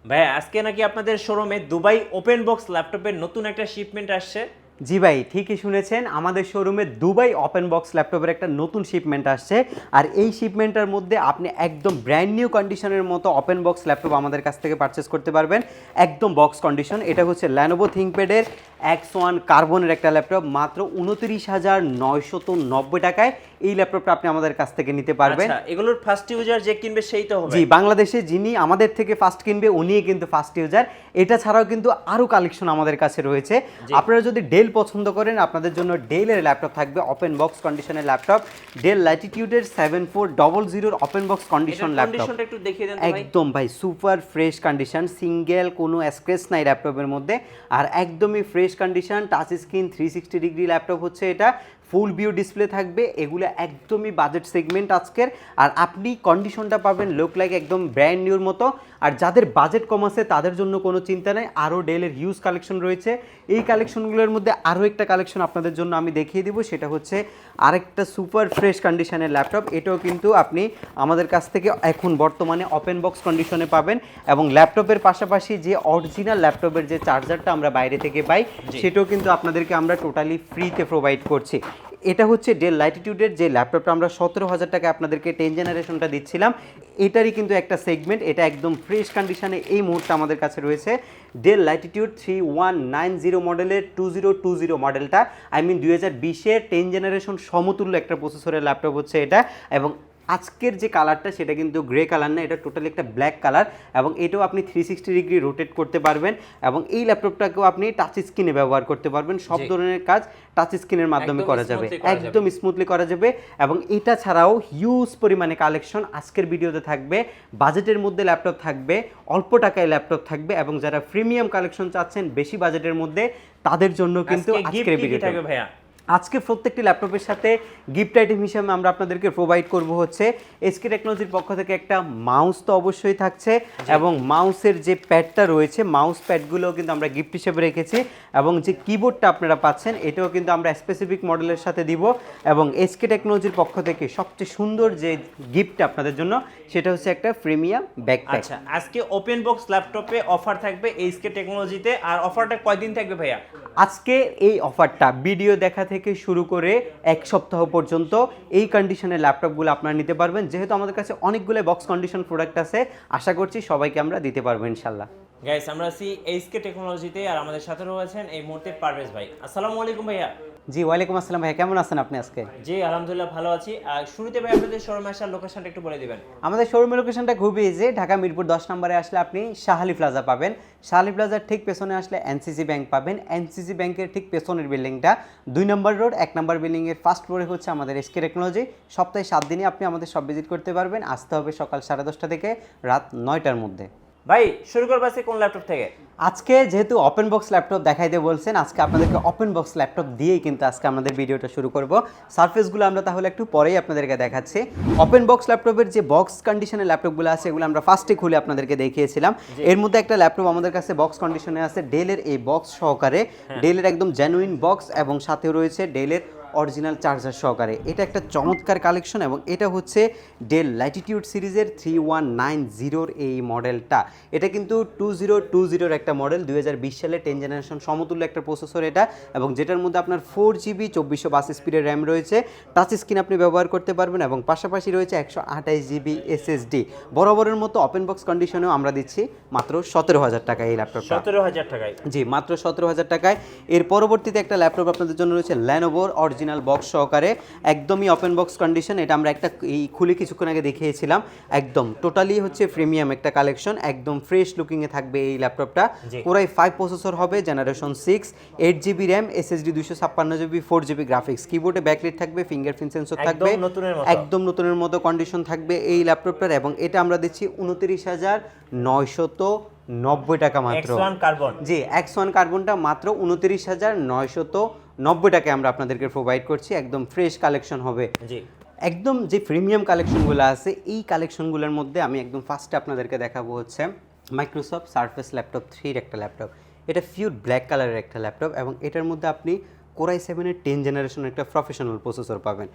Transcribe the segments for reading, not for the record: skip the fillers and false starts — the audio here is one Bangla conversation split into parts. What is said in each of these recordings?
ভাই আজকে নাকি আপনাদের শোরুমে দুবাই ওপেন বক্স ল্যাপটপের নতুন একটা শিপমেন্ট আসছে। জি ভাই, ঠিকই শুনেছেন, আমাদের শোরুমে দুবাই ওপেন বক্স ল্যাপটপের একটা নতুন শিপমেন্ট আসছে। আর এই শিপমেন্টের মধ্যে আপনি একদম ব্র্যান্ড নিউ কন্ডিশনের মতো ওপেন বক্স ল্যাপটপ আমাদের কাছ থেকে পারচেস করতে পারবেন, একদম বক্স কন্ডিশন। এটা হচ্ছে ল্যানোভো থিংকপ্যাডের X1 কার্বনের একটা ল্যাপটপ, মাত্র 29,990 টাকায় এই ল্যাপটপটা আপনি আমাদের কাছ থেকে নিতে পারবেন। আচ্ছা, এগুলোর ফার্স্ট ইউজার যে কিনবে সেই তো হবে? জি, বাংলাদেশে যিনি আমাদের থেকে ফার্স্ট কিনবে উনিই কিন্তু ফার্স্ট ইউজার। এটা ছাড়াও কিন্তু আরও কালেকশন আমাদের কাছে রয়েছে। আপনারা যদি ডেল পছন্দ করেন, আপনাদের জন্য ডেলের ল্যাপটপ থাকবে ওপেন বক্স কন্ডিশনের ল্যাপটপ। ডেল ল্যাটিটিউডের 7400 ওপেন বক্স কন্ডিশন ল্যাপটপ। কন্ডিশনটা একটু দেখিয়ে দেন তো ভাই। একদম ভাই সুপার ফ্রেশ কন্ডিশন, সিঙ্গেল কোনো স্ক্র্যাচ নাই ল্যাপটপের মধ্যে, আর একদমই fresh condition. Touch screen 360 degree laptop হচ্ছে এটা, ফুল ভিউ ডিসপ্লে থাকবে। এগুলো একদমই বাজেট সেগমেন্ট আজকের। আর আপনি কন্ডিশনটা পাবেন লুক লাইক একদম ব্র্যান্ড নিউর মতো। আর যাদের বাজেট কম আছে তাদের জন্য কোনো চিন্তা নেই, আরও ডেলের হিউজ কালেকশন রয়েছে। এই কালেকশনগুলোর মধ্যে আরও একটা কালেকশন আপনাদের জন্য আমি দেখিয়ে দিব, সেটা হচ্ছে আরেকটা সুপার ফ্রেশ কন্ডিশনের ল্যাপটপ। এটাও কিন্তু আপনি আমাদের কাছ থেকে এখন বর্তমানে ওপেন বক্স কন্ডিশনে পাবেন। এবং ল্যাপটপের পাশাপাশি যে অরিজিনাল ল্যাপটপের যে চার্জারটা আমরা বাইরে থেকে পাই, সেটাও কিন্তু আপনাদেরকে আমরা টোটালি ফ্রিতে প্রোভাইড করছি। এটা হচ্ছে ডেল ল্যাটিটিউডের যে ল্যাপটপটা আমরা 17,000 টাকায় আপনাদেরকে 10 জেনারেশনটা দিচ্ছিলাম, এটারই কিন্তু একটা সেগমেন্ট। এটা একদম ফ্রেশ কন্ডিশনে এই মুহূর্তে আমাদের কাছে রয়েছে। ডেল ল্যাটিটিউড 3190 মডেলের 2020 মডেলটা, আই মিন 2020-এর 10 জেনারেশন সমতুল্য একটা প্রসেসরের ল্যাপটপ হচ্ছে এটা। এবং আজকের যে কালারটা সেটা কিন্তু গ্রে কালার না, এটা টোটালি একটা ব্ল্যাক কালার। এবং এটাও আপনি 360 ডিগ্রি রোটেট করতে পারবেন। এবং এই ল্যাপটপটাকেও আপনি টাচ স্ক্রিনে ব্যবহার করতে পারবেন, সব ধরনের কাজ টাচ স্ক্রিনের মাধ্যমে করা যাবে, একদম স্মুথলি করা যাবে। এবং এটা ছাড়াও হিউজ পরিমাণে কালেকশন আজকের ভিডিওতে থাকবে। বাজেটের মধ্যে ল্যাপটপ থাকবে, অল্প টাকায় ল্যাপটপ থাকবে, এবং যারা প্রিমিয়াম কালেকশন চাচ্ছেন বেশি বাজেটের মধ্যে, তাদের জন্য কিন্তু আজকের ভিডিওটা থাকবে ভাইয়া। আজকে প্রত্যেকটি ল্যাপটপের সাথে গিফট আইটেম হিসেবে আমরা আপনাদেরকে প্রোভাইড করব হচ্ছে এসকে টেকনোলজির পক্ষ থেকে একটা মাউস তো অবশ্যই থাকছে, এবং মাউসের যে প্যাডটা রয়েছে, মাউস প্যাডগুলোও কিন্তু আমরা গিফট হিসেবে রেখেছি। এবং যে কিবোর্ডটা আপনারা পাচ্ছেন, এটাও কিন্তু আমরা স্পেসিফিক মডেলের সাথে দিব। এবং এসকে টেকনোলজির পক্ষ থেকে সবচেয়ে সুন্দর যে গিফটটা আপনাদের জন্য, সেটা হচ্ছে একটা প্রিমিয়াম ব্যাকপ্যাক। আচ্ছা, আজকে ওপেন বক্স ল্যাপটপে অফার থাকবে এসকে টেকনোলজিতে। আর অফারটা কয়দিন থাকবে ভাইয়া? আজকে এই অফারটা ভিডিও দেখা থেকে শুরু করে এক সপ্তাহ পর্যন্ত এই কন্ডিশনের ল্যাপটপগুলো আপনারা নিতে পারবেন। যেহেতু আমাদের কাছে অনেকগুলো বক্স কন্ডিশন প্রোডাক্ট আছে, আশা করছি সবাইকে আমরা দিতে পারবো ইনশাল্লাহ। গাইস, আমরা আছি এসকে টেকনোলজিতে, আর আমাদের সাথে রয়েছেন এই মুহূর্তে পারভেজ ভাই। আসসালামু আলাইকুম ভাইয়া। জি, ওয়ালাইকুম আসসালাম ভাই, কেমন আছেন আপনি আজকে? জি আলহামদুলিল্লাহ ভালো আছি। আর শুরুতে ভাই আপনাদের শোরুমে আসার লোকেশনটা একটু বলে দিবেন। আমাদের শোরুমের লোকেশনটা খুবই ইজি। ঢাকা মিরপুর 10 নম্বরে আসলে আপনি শাহালি প্লাজা পাবেন। শাহালি প্লাজার ঠিক পেছনে আসলে এনসিসি ব্যাংক পাবেন। এনসিসি ব্যাংকের ঠিক পেছনের বিল্ডিংটা 2 নম্বর রোড 1 নম্বর বিল্ডিংয়ের ফার্স্ট ফ্লোরে হচ্ছে আমাদের এসকে টেকনোলজি। সপ্তাহে 7 দিনই আপনি আমাদের সব ভিজিট করতে পারবেন। আসতে হবে সকাল 10:30 থেকে রাত 9টার মধ্যে। ভাই শুরু করবো আজকে কোন ল্যাপটপ থেকে? আজকে যেহেতু ওপেন বক্স ল্যাপটপ দেখাইতে বলছেন, আজকে আপনাদেরকে ওপেন বক্স ল্যাপটপ দিয়েই কিন্তু আজকে আমাদের ভিডিওটা শুরু করব। সারফেসগুলো আমরা তাহলে একটু পরেই আপনাদেরকে দেখাচ্ছি। ওপেন বক্স ল্যাপটপের যে বক্স কন্ডিশনের ল্যাপটপগুলো আছে, এগুলো আমরা ফার্স্টে খুলে আপনাদেরকে দেখিয়েছিলাম। এর মধ্যে একটা ল্যাপটপ আমাদের কাছে বক্স কন্ডিশনে আছে, ডেলের এই বক্স সহকারে, ডেলের একদম জেনুইন বক্স, এবং সাথে রয়েছে ডেলের অরিজিনাল চার্জার সহকারে। এটা একটা চমৎকার কালেকশন। এবং এটা হচ্ছে ডেল ল্যাটিটিউড সিরিজের 3190 এই মডেলটা। এটা কিন্তু 2020 একটা মডেল, 2020 সালে 10 জেনারেশন সমতুল্য একটা প্রসেসর এটা। এবং যেটার মধ্যে আপনার 4GB 2422 স্পিডের র্যাম রয়েছে, টাচ স্ক্রিন আপনি ব্যবহার করতে পারবেন, এবং পাশাপাশি রয়েছে 128GB SSD। বরাবরের মতো ওপেন বক্স কন্ডিশনেও আমরা দিচ্ছি মাত্র 17,000 টাকায় এই ল্যাপটপটা। 17,000 টাকায়? জি, মাত্র 17,000 টাকায়। এর পরবর্তীতে একটা ল্যাপটপ আপনাদের জন্য রয়েছে ল্যানোভোর অরিজিনাল বক্স সহকারে, একদমই ওপেন বক্স কন্ডিশন। এটা আমরা একটা এই খুলে কিছুক্ষণ আগে দেখিয়েছিলাম। একদম টোটালি হচ্ছে প্রিমিয়াম একটা কালেকশন, একদম ফ্রেশ লুকিংয়ে থাকবে এই ল্যাপটপটা। কোরাই 5 প্রসেসর হবে, generation 6, 8GB RAM, SSD 256GB, 4GB graphics. কিবোর্ডে ব্যাকলাইট থাকবে, ফিঙ্গারপ্রিন্ট সেন্সর থাকবে, একদম নতুনের মতো কন্ডিশন থাকবে এই ল্যাপটপটার। এবং এটা আমরা দিচ্ছি 29,990 টাকা মাত্র। X1 carbon? জি, X1 কার্বনটা মাত্র 29,990 টাকায় আমরা আপনাদেরকে প্রোভাইড করছি। একদম ফ্রেশ কালেকশন হবে। জি, একদম যে প্রিমিয়াম কালেকশনগুলো আছে, এই কালেকশনগুলোর মধ্যে আমি একদম ফার্স্টে আপনাদেরকে দেখাবো হচ্ছে মাইক্রোসফট সারফেস ল্যাপটপ 3 একটা ল্যাপটপ। এটা পিওর ব্ল্যাক কালারের একটা ল্যাপটপ, এবং এটার মধ্যে আপনি কোরাই 7-এর 10 জেনারেশনের একটা প্রফেশনাল প্রসেসর পাবেন।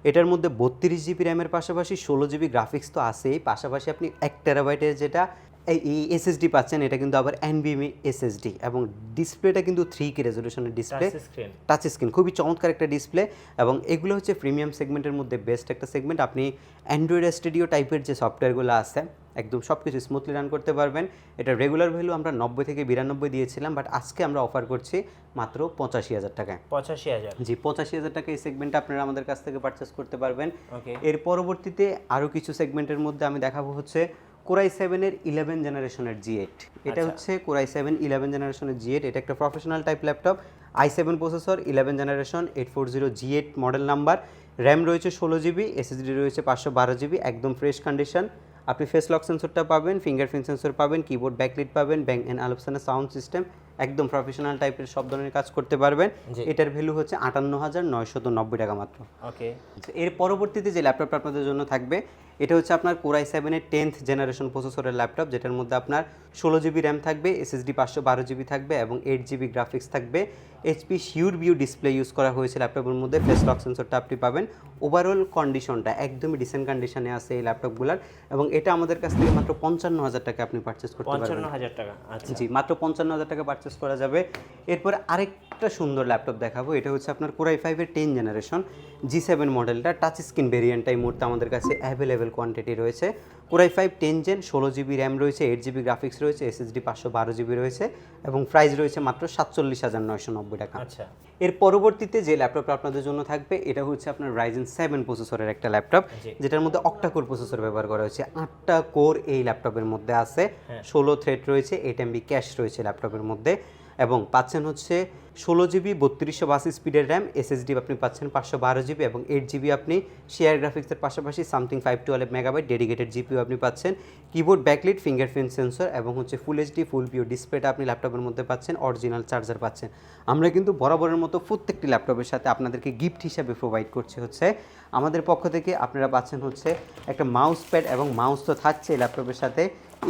এটার মধ্যে 32GB র্যামের পাশাপাশি 16GB গ্রাফিক্স তো আছেই, পাশাপাশি আপনি 1 টেরাবাইটের যেটা এই এসএসডি পাচ্ছেন, এটা কিন্তু আবার এনভিএমই এসএসডি এবং ডিসপ্লেটা কিন্তু 3K রেজলিউশনের display, touch screen. Touch screen, খুবই চমৎকার একটা ডিসপ্লে। এবং এগুলো হচ্ছে প্রিমিয়াম সেগমেন্টের মধ্যে বেস্ট একটা সেগমেন্ট। আপনি অ্যান্ড্রয়েড স্টুডিও টাইপের যে সফটওয়্যারগুলো আছে একদম সব কিছু স্মুথলি রান করতে পারবেন। এটা রেগুলার ভ্যালু আমরা 90 থেকে 92 দিয়েছিলাম, বাট আজকে আমরা অফার করছি মাত্র 85,000 টাকায়। 85,000। জি, 85,000 টাকা এই সেগমেন্টটা আপনারা আমাদের কাছ থেকে পারচেস করতে পারবেন। ওকে। এর পরবর্তীতে আরও কিছু সেগমেন্টের মধ্যে আমি দেখাবো হচ্ছে কোরাই 7-এর 11 জেনারেশনের G8। এটা হচ্ছে কোরাই 7 11 জেনারেশনের G8। এটা একটা professional type laptop, i7 processor, 11 generation, 840 G8 model number. RAM রয়েছে 16GB, এসএসডি রয়েছে 512GB, একদম ফ্রেশ কন্ডিশন। আপনি ফেস লক সেন্সরটা পাবেন, ফিঙ্গারপ্রিন্ট সেন্সর পাবেন, কিবোর্ড ব্যাকলিট পাবেন, ব্যাং অ্যান্ড অ্যালপসনের সাউন্ড সিস্টেম, একদম প্রফেশনাল টাইপের সব ধরনের কাজ করতে পারবেন। এটার ভ্যালু হচ্ছে 58,990 টাকা মাত্র। ওকে। এর পরবর্তীতে যে ল্যাপটপটা আপনাদের জন্য থাকবে এটা হচ্ছে আপনার কোরাই 7-এর 10th জেনারেশন প্রসেসরের ল্যাপটপ, যেটার মধ্যে আপনার 16GB র্যাম থাকবে, এসএসডি 512GB থাকবে এবং 8GB গ্রাফিক্স থাকবে। HP sure view display use করা হয়েছে ল্যাপটপের মধ্যে, ফেস লক সেন্সরটা আপনি পাবেন। ওভারঅল কন্ডিশনটা একদমই ডিসেন্ট কন্ডিশনে আছে এই ল্যাপটপগুলোর এবং এটা আমাদের কাছ থেকে মাত্র 55,000 টাকা আপনি পারচেস করতে পারবেন। 55,000 টাকা। আচ্ছা। জি, মাত্র 55,000 টাকা পারচেস করা যাবে। এরপর আরেকটা সুন্দর ল্যাপটপ দেখাবো, এটা হচ্ছে আপনার কোরাই 5-এর 10 জেনারেশন G7 মডেলটা, টাচ স্ক্রিন ভেরিয়েন্টটা এই মুহূর্তে আমাদের কাছে অ্যাভেলেবেল কোয়ান্টিটি রয়েছে। কোরাই 5 10 জেন, 16GB র্যাম রয়েছে, 8GB গ্রাফিক্স রয়েছে, এসএসডি 512GB রয়েছে এবং প্রাইস রয়েছে মাত্র 47,990 টাকা। আচ্ছা। এর পরবর্তীতে যে ল্যাপটপটা আপনাদের জন্য থাকবে এটা হচ্ছে আপনার রাইজেন 7 প্রসেসরের একটা ল্যাপটপ, যেটার মধ্যে অক্টা কোর প্রসেসর ব্যবহার করা হয়েছে। 8টা কোর এই ল্যাপটপের মধ্যে আছে, 16 থ্রেড রয়েছে, 8MB ক্যাশ রয়েছে ল্যাপটপের মধ্যে এবং পাচ্ছেন হচ্ছে 16GB 3282 স্পিডের র্যাম, এসএসডি আপনি পাচ্ছেন 512GB এবং 8GB আপনি শেয়ার গ্রাফিক্সের পাশাপাশি সামথিং 512 মেগাবাইট ডেডিকেটেড জিপিইউ আপনি পাচ্ছেন। কিবোর্ড ব্যাকলিট, ফিঙ্গারপ্রিন্ট সেন্সর এবং হচ্ছে ফুল এইচডি ফুল ভিউ ডিসপ্লেটা আপনি ল্যাপটপের মধ্যে পাচ্ছেন, অরিজিনাল চার্জার পাচ্ছেন। আমরা কিন্তু বরাবরের মতো প্রত্যেকটি ল্যাপটপের সাথে আপনাদেরকে গিফট হিসাবে প্রোভাইড করছি হচ্ছে আমাদের পক্ষ থেকে আপনারা পাচ্ছেন হচ্ছে একটা মাউস প্যাড এবং মাউস তো থাকছে এই ল্যাপটপের সাথে।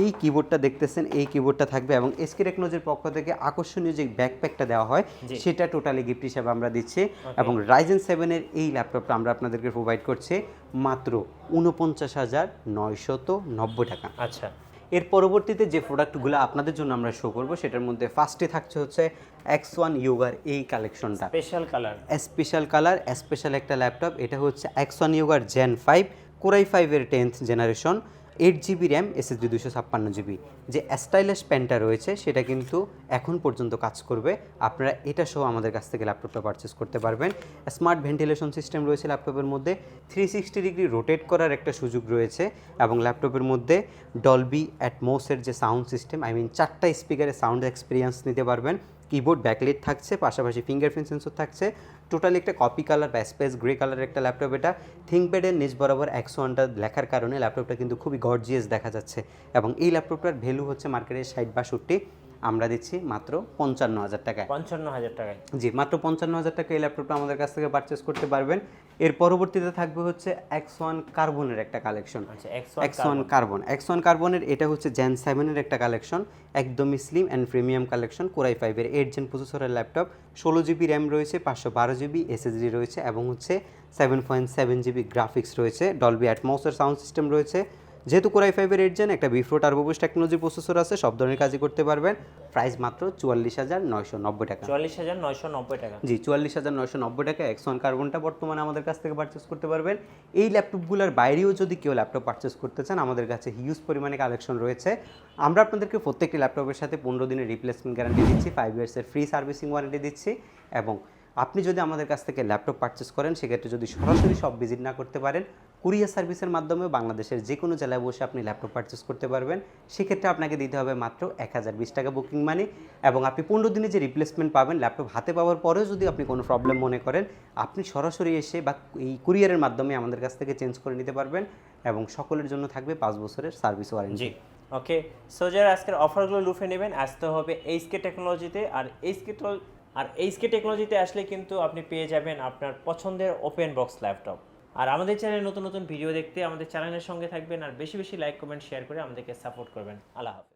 এই কিবোর্ডটা দেখতেছেন, এই কিবোর্ডটা থাকবে এবং এসকে টেকনোলজির পক্ষ থেকে আকর্ষণীয় যে ব্যাকপ্যাকটা দেওয়া হয় সেটা টোটালি গিফট হিসাবে আমরা দিচ্ছি এবং রাইজেন 7-এর এই ল্যাপটপটা আমরা আপনাদেরকে প্রোভাইড করছি মাত্র 49,990 টাকা। আচ্ছা। এর পরবর্তীতে যে প্রোডাক্টগুলো আপনাদের জন্য আমরা শো করব সেটার মধ্যে ফার্স্টে থাকছে হচ্ছে X1 Yoga এই কালেকশনটা, special colour, special colour, special একটা ল্যাপটপ। এটা হচ্ছে X1 Yoga Gen 5 কোরাই 5-এর 10th generation, 8GB RAM, SSD 256GB। যে স্টাইলিশ পেনটা রয়েছে সেটা কিন্তু এখন পর্যন্ত কাজ করবে। আপনারা এটা সহ আমাদের কাছ থেকে ল্যাপটপটা পারচেস করতে পারবেন। স্মার্ট ভেন্টিলেশন সিস্টেম রয়েছে ল্যাপটপের মধ্যে, 360 ডিগ্রি রোটেট করার একটা সুযোগ রয়েছে এবং ল্যাপটপের মধ্যে ডলবি অ্যাটমসের যে সাউন্ড সিস্টেম, 4টা স্পিকারের সাউন্ড এক্সপিরিয়েন্স নিতে পারবেন। কিবোর্ড ব্যাকলিট থাকছে, পাশাপাশি ফিঙ্গারপ্রিন্ট সেন্সর থাকছে। টোটালি একটা কপি কালার বা স্পেস গ্রে কালারের একটা ল্যাপটপ। এটা থিঙ্কপ্যাডের নিচ বরাবর X1টা লেখার কারণে ল্যাপটপটা কিন্তু খুবই গর্জিয়াস দেখা যাচ্ছে এবং এই ল্যাপটপটার ভ্যালু হচ্ছে মার্কেটের 60-62, আমরা দিচ্ছি মাত্র 55,000 টাকায়। 55,000 টাকায়। জি, মাত্র 55,000 টাকা এই ল্যাপটপটা আমাদের কাছ থেকে পারচেস করতে পারবেন। এর পরবর্তীতে থাকবে হচ্ছে X1 কার্বনের একটা কালেকশন। আচ্ছা। X1 কার্বনের এটা হচ্ছে Gen 7-এর একটা কালেকশন, একদমই slim and premium collection. Core i 5-এর 8 জেন প্রসেসরের ল্যাপটপ, 16GB র্যাম রয়েছে, 512GB এসএসডি রয়েছে এবং হচ্ছে 7.7GB গ্রাফিক্স রয়েছে, ডলবি অ্যাটমসের সাউন্ড সিস্টেম রয়েছে। যেহেতু কোরাই 5-এর 8 জেন একটা বিফ্রো টার্বো বুস্ট টেকনোলজি প্রসেসর আছে, সব ধরনের কাজই করতে পারবেন। প্রাইস মাত্র 44,990 টাকা। 44,990 টাকা। জি, 44,990 টাকা X1 কার্বনটা বর্তমানে আমাদের কাছ থেকে পারচেস করতে পারবেন। এই ল্যাপটপগুলোর বাইরেও যদি কেউ ল্যাপটপ পারচেস করতে চান আমাদের কাছে হিউজ পরিমাণে কালেকশন রয়েছে। আমরা আপনাদেরকে প্রত্যেকটি ল্যাপটপের সাথে 15 দিনের রিপ্লেসমেন্ট গ্যারান্টি দিচ্ছি, 5 ইয়ার্সের ফ্রি সার্ভিসিং ওয়ারেন্টি দিচ্ছি এবং আপনি যদি আমাদের কাছ থেকে ল্যাপটপ পারচেস করেন সেক্ষেত্রে যদি সরাসরি সব ভিজিট না করতে পারেন, কুরিয়ার সার্ভিসের মাধ্যমে বাংলাদেশের যে কোনো জেলায় বসে আপনি ল্যাপটপ পারচেস করতে পারবেন। সেক্ষেত্রে আপনাকে দিতে হবে মাত্র 1,020 টাকা বুকিং মানি এবং আপনি 15 দিনে যে রিপ্লেসমেন্ট পাবেন ল্যাপটপ হাতে পাওয়ার পরেও যদি আপনি কোনো প্রবলেম মনে করেন আপনি সরাসরি এসে বা এই কুরিয়ারের মাধ্যমে আমাদের কাছ থেকে চেঞ্জ করে নিতে পারবেন এবং সকলের জন্য থাকবে 5 বছরের সার্ভিস ওয়ারেন্টি। ওকে, সো যারা আজকের অফারগুলো লুফে নেবেন আসতে হবে এইচকে টেকনোলজিতে। আর এইচকে টেকনোলজিতে আসলে কিন্তু আপনি পেয়ে যাবেন আপনার পছন্দের ওপেন বক্স ল্যাপটপ। আর আমাদের চ্যানেলে নতুন নতুন ভিডিও দেখতে আমাদের চ্যানেলের সঙ্গে থাকবেন আর বেশি বেশি লাইক কমেন্ট শেয়ার করে আমাদেরকে সাপোর্ট করবেন। আল্লাহ হাফেজ।